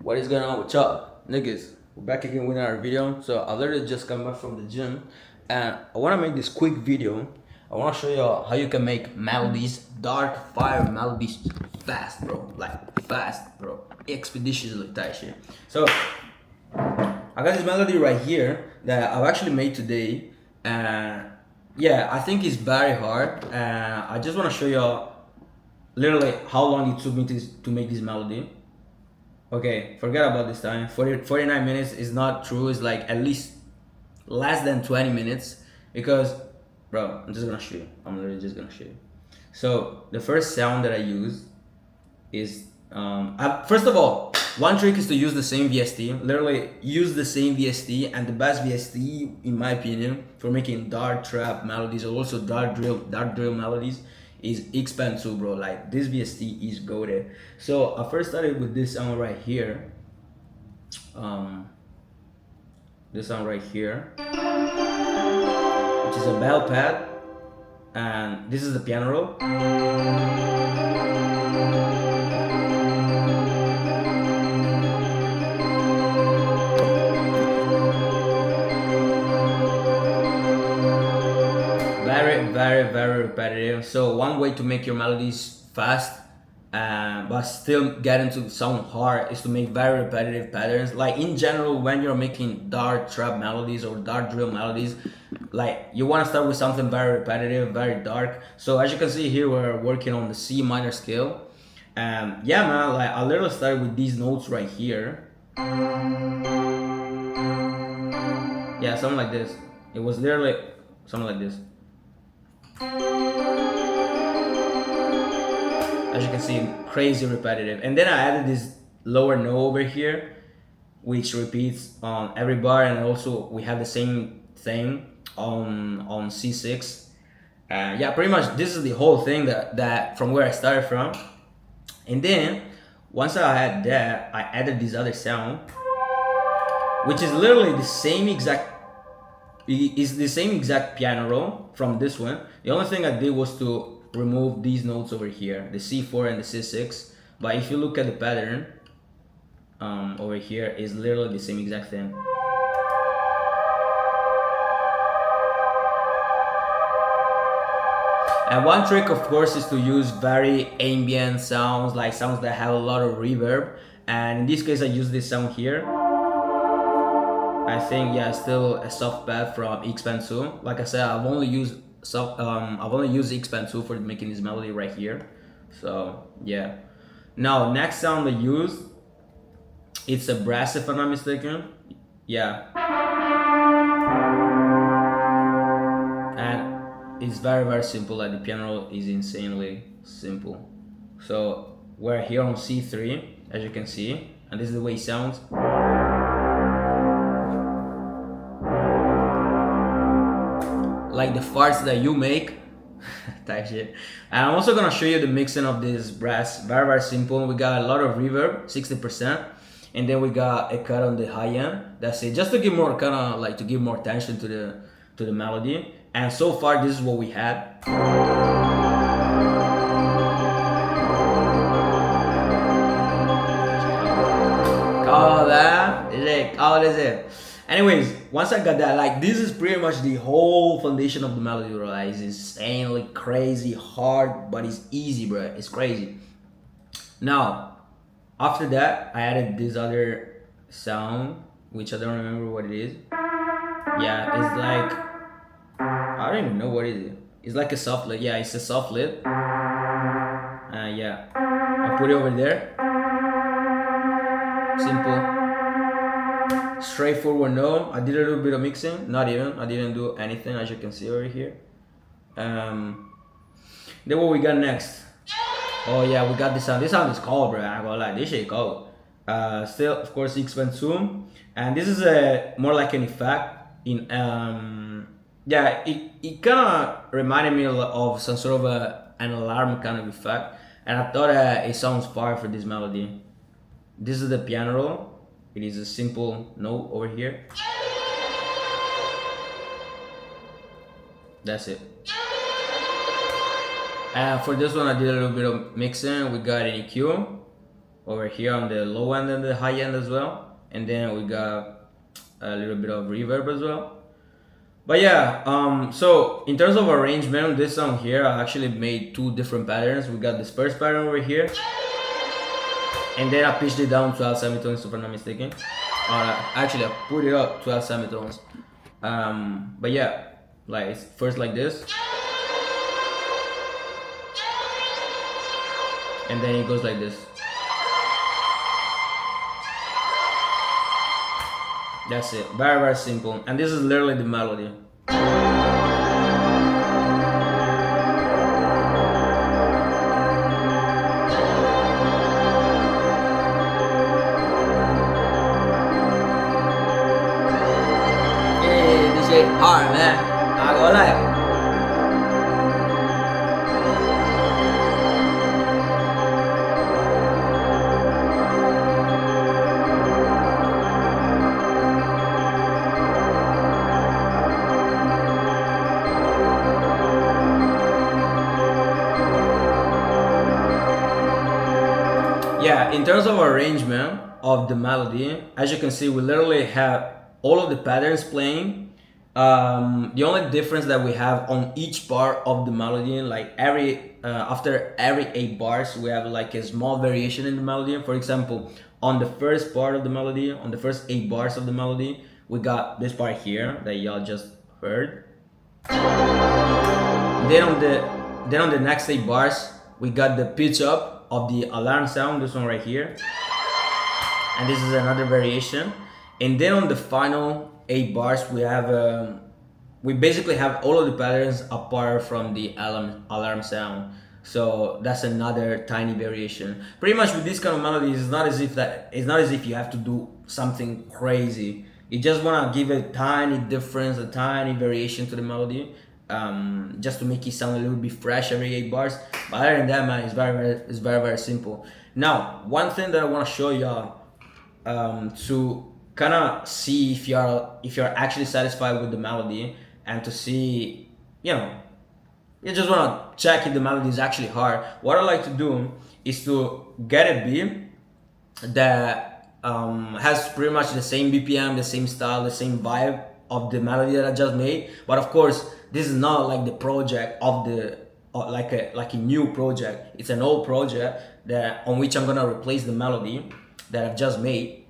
What is going on with y'all, niggas? We're back again with another video. So I literally just come back from the gym, and I want to make this quick video. I want to show y'all how you can make melodies, dark fire melodies, fast, bro. Like fast, bro. Expeditiously type shit. So I got this melody right here that I've actually made today, and yeah, I think it's very hard. And I just want to show y'all literally how long it took me to make this melody. Okay, forget about this time. 49 minutes is not true. It's like at least less than 20 minutes because, bro, I'm just gonna show you. I'm literally just gonna show you. So the first sound that I use is, first of all, one trick is to use the same VST. Literally use the same VST, and the best VST, in my opinion, for making dark trap melodies or also dark drill melodies is X-Pen 2, bro. Like this VST is goated. So I first started with this sound right here. This sound right here, which is a bell pad, and this is the piano roll. Very repetitive. So one way to make your melodies fast but still get into sound hard is to make very repetitive patterns. Like in general, when you're making dark trap melodies or dark drill melodies, like you want to start with something very repetitive, very dark. So as you can see here, we're working on the C minor scale. Yeah, man, like I literally started with these notes right here. Yeah, something like this. It was literally something like this. As you can see, crazy repetitive. And then I added this lower no over here, which repeats on every bar, and also we have the same thing on C6. Yeah, pretty much this is the whole thing that from where I started from. And then once I had that, I added this other sound, which is literally the same exact piano roll from this one. The only thing I did was to remove these notes over here, the C4 and the C6. But if you look at the pattern over here, is literally the same exact thing. And one trick, of course, is to use very ambient sounds, like sounds that have a lot of reverb. And in this case, I use this sound here. I think, yeah, still a soft pad from X-Pen 2. Like I said, I've only used X-Pen 2 for making this melody right here. So yeah. Now next sound I used, it's a brass if I'm not mistaken. Yeah. And it's very simple. Like the piano is insanely simple. So we're here on C3, as you can see, and this is the way it sounds. Like the farts that you make type shit. And I'm also gonna show you the mixing of this brass. Very simple. We got a lot of reverb, 60%, and then we got a cut on the high end. That's it, just to give more kind of like to give more attention to the melody. And so far this is what we had. Call that is it. Call is it. Anyways, once I got that, like this is pretty much the whole foundation of the melody, bro. Like, it's insanely crazy hard, but it's easy, bro. It's crazy. Now, after that, I added this other sound, which I don't remember what it is. Yeah, it's like, I don't even know what it is. It's like a soft lid. Yeah, it's a soft lid. Yeah, I put it over there. Simple. Straightforward no. I did a little bit of mixing, not even. I didn't do anything, as you can see over here. Then what we got next? Oh yeah, we got this sound. This sound is cold, bro. I'm gonna lie, this shit cold. Still, of course, X-Pen 2, and this is a more like an effect. In yeah, it kind of reminded me of some sort of an alarm kind of effect, and I thought it sounds fire for this melody. This is the piano roll. It is a simple note over here. That's it. And for this one, I did a little bit of mixing. We got an EQ. over here on the low end and the high end as well, and then we got a little bit of reverb as well. But yeah, so in terms of arrangement, this song here I actually made two different patterns. We got this first pattern over here, and then I pitched it down 12 semitones if I'm not mistaken. Actually I put it up 12 semitones. But yeah, like it's first like this, and then it goes like this. That's it. Very, very simple. And this is literally the melody. Hey, this shit hard, man. I go like. Yeah, in terms of arrangement of the melody, as you can see, we literally have all of the patterns playing. The only difference that we have on each part of the melody, like after every 8 bars, we have like a small variation in the melody. For example, on the first part of the melody, on the first 8 bars of the melody, we got this part here that y'all just heard. Then on the next 8 bars, we got the pitch up of the alarm sound, this one right here, and this is another variation. And then on the final 8 bars, we basically have all of the patterns apart from the alarm sound. So that's another tiny variation. Pretty much with this kind of melodies, it's not as if you have to do something crazy. You just wanna give a tiny difference, a tiny variation to the melody, just to make it sound a little bit fresh every 8 bars. But other than that, man, it's very simple. Now, one thing that I want to show y'all, to kind of see if you're actually satisfied with the melody, and to see, you just want to check if the melody is actually hard. What I like to do is to get a beat that has pretty much the same BPM, the same style, the same vibe of the melody that I just made. But of course, this is not like the project of the like a new project. It's an old project on which I'm gonna replace the melody that I've just made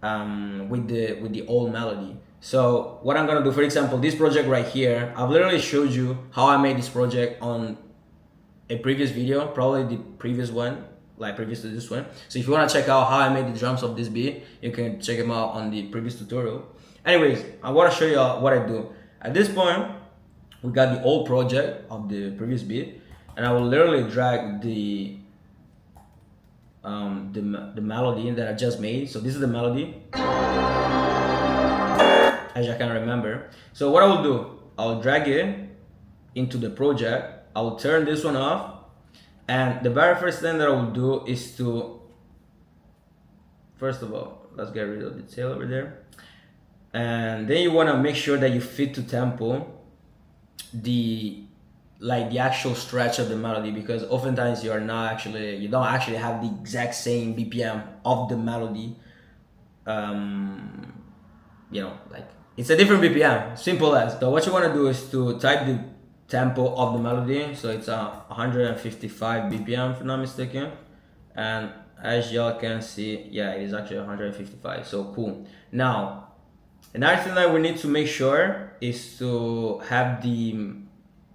with the old melody. So what I'm gonna do, for example, this project right here, I've literally showed you how I made this project on a previous video, probably the previous one, like previous to this one. So if you wanna check out how I made the drums of this beat, you can check them out on the previous tutorial. Anyways, I wanna show you what I do. At this point, we got the old project of the previous beat, and I will literally drag the melody that I just made. So this is the melody, as I can remember. So what I will do, I'll drag it into the project. I will turn this one off, and the very first thing that I will do is to, first of all, let's get rid of the tail over there, and then you want to make sure that you fit to tempo the actual stretch of the melody, because oftentimes you don't actually have the exact same BPM of the melody. Like it's a different BPM, simple as. So what you want to do is to type the tempo of the melody. So it's 155 BPM if I'm not mistaken, and as y'all can see, yeah, it is actually 155. So cool. Now, another thing that we need to make sure is to have the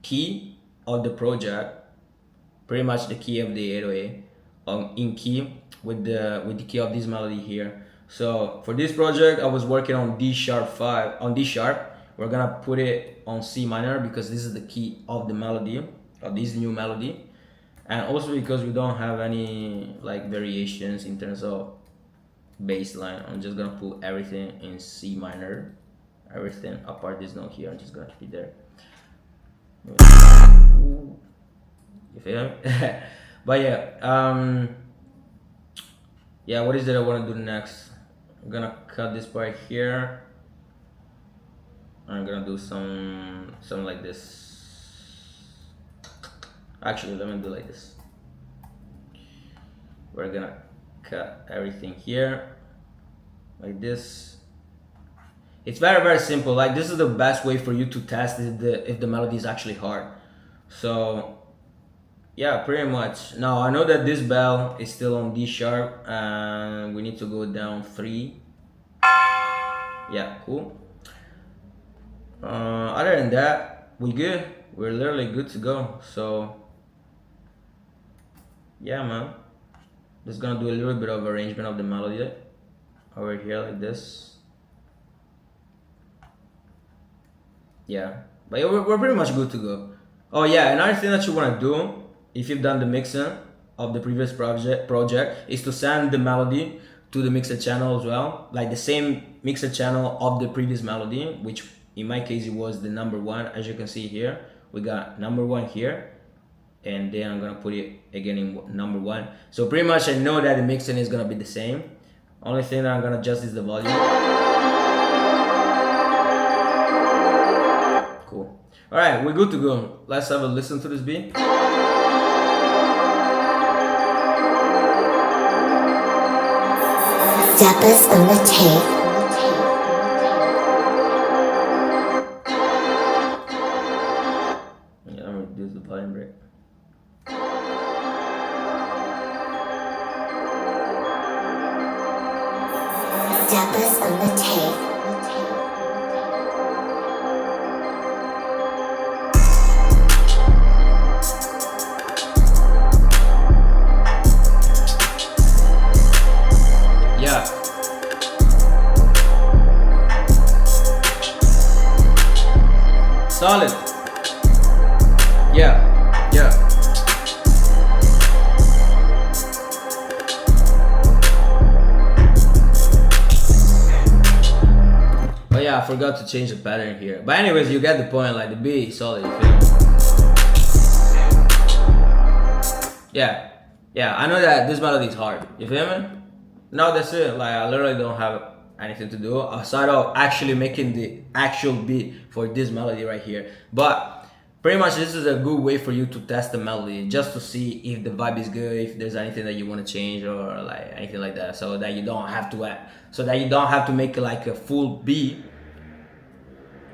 key of the project, pretty much the key of the 808, in key with the key of this melody here. So for this project, I was working on D sharp 5. On D sharp, we're gonna put it on C minor because this is the key of the melody, of this new melody, and also because we don't have any like variations in terms of bass line. I'm just gonna put everything in C minor, everything apart this note here. I'm just gonna keep it there. You feel me? But yeah, what is it I want to do next? I'm gonna cut this part here. I'm gonna do some like this. Actually, let me do like this. We're gonna cut everything here like this. It's very simple. Like, this is the best way for you to test if the melody is actually hard. So yeah, pretty much. Now I know that this bell is still on D sharp and we need to go down 3. Yeah, cool. Other than that, we good. We're literally good to go. So yeah, man, just gonna do a little bit of arrangement of the melody over here like this. Yeah, but yeah, we're pretty much good to go. Oh yeah, another thing that you want to do if you've done the mixing of the previous project is to send the melody to the mixer channel as well, like the same mixer channel of the previous melody, which in my case it was the number 1. As you can see here, we got number 1 here, and then I'm gonna put it again in number 1. So pretty much I know that the mixing is gonna be the same. Only thing that I'm gonna adjust is the volume. Cool. All right, we're good to go. Let's have a listen to this beat. Steppers on the tape. Yeah, I'm gonna reduce the volume break. Steppers on the tape. Yeah. Solid. Yeah. Oh yeah, I forgot to change the pattern here. But anyways, you get the point. Like, the beat is solid, you feel me? Yeah, I know that this melody is hard. You feel me? No, that's it. Like, I literally don't have anything to do aside of actually making the actual beat for this melody right here. But pretty much this is a good way for you to test the melody, just to see if the vibe is good, if there's anything that you want to change or like anything like that, so that you don't have to make like a full beat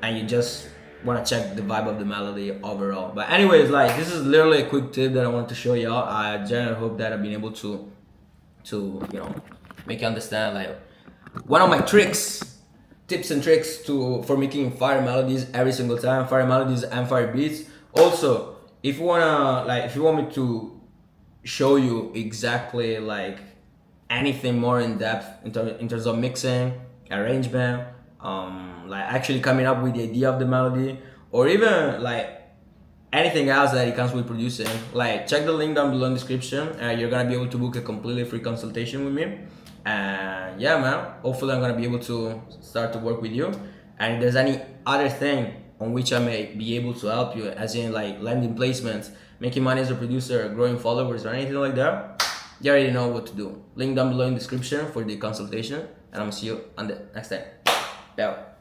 and you just want to check the vibe of the melody overall. But anyways, like, this is literally a quick tip that I wanted to show y'all. I generally hope that I've been able to you know, make you understand like one of my tips and tricks for making fire melodies every single time, fire melodies and fire beats. Also, if you want me to show you exactly like anything more in depth in terms of mixing, arrangement, like actually coming up with the idea of the melody, or even like anything else that it comes with producing, like, check the link down below in the description and you're gonna be able to book a completely free consultation with me. And yeah, man, hopefully I'm gonna be able to start to work with you. And if there's any other thing on which I may be able to help you, as in like landing placements, making money as a producer, growing followers, or anything like that, you already know what to do. Link down below in the description for the consultation, and I'm gonna see you on the next time. Ciao.